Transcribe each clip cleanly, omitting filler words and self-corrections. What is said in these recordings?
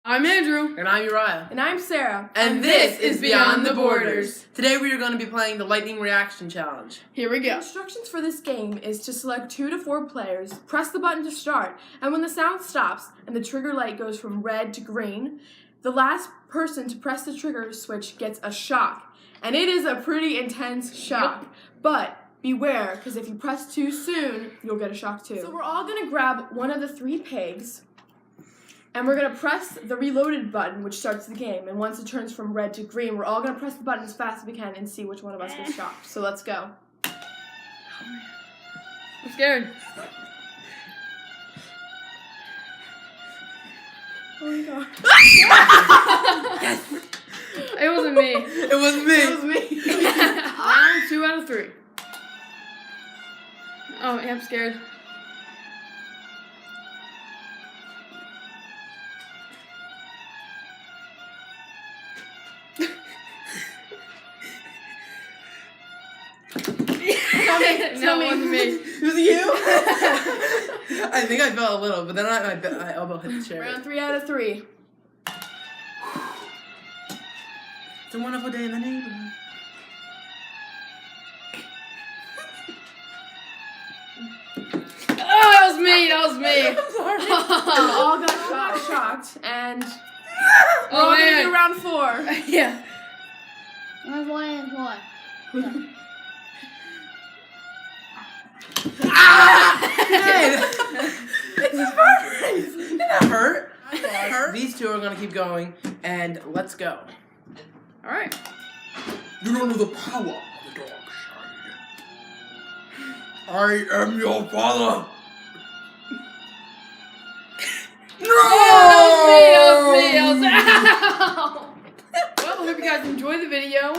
I'm Andrew. And I'm Uriah. And I'm Sarah. And this is Beyond the Borders. Today we are going to be playing the Lightning Reaction Challenge. Here we The go. instructions for this game is to select 2 to 4 players, press the button to start, and when the sound stops and the trigger light goes from red to green, the last person to press the trigger switch gets a shock. And it is a pretty intense shock. But beware, because if you press too soon, you'll get a shock too. So we're all going to grab one of the 3 pegs, and we're going to press the reloaded button, which starts the game. And once it turns from red to green, we're all going to press the button as fast as we can and see which one of us gets shocked. So let's go. I'm scared. Oh my god. It wasn't me. It was me. It was me. Round 2 out of 3. Oh, yeah, I'm scared. No, it wasn't me. It was you? I think I felt a little, but then my elbow hit the chair. Round 3 out of 3. It's a wonderful day in the neighborhood. Oh, that was me. That was me. I'm sorry. We all got shocked, and we're Oh, all going to man. do round 4. Yeah. One. Hey, it's a bird. Did that hurt? Did that hurt? These two are going to keep going, and let's go. All right. You don't know the power of the dark side. I am your father. That was me. Ow! Well, I hope you guys enjoyed the video.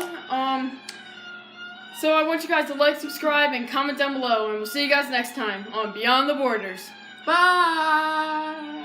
So I want you guys to like, subscribe, and comment down below, and we'll see you guys next time on Beyond the Borders. Bye!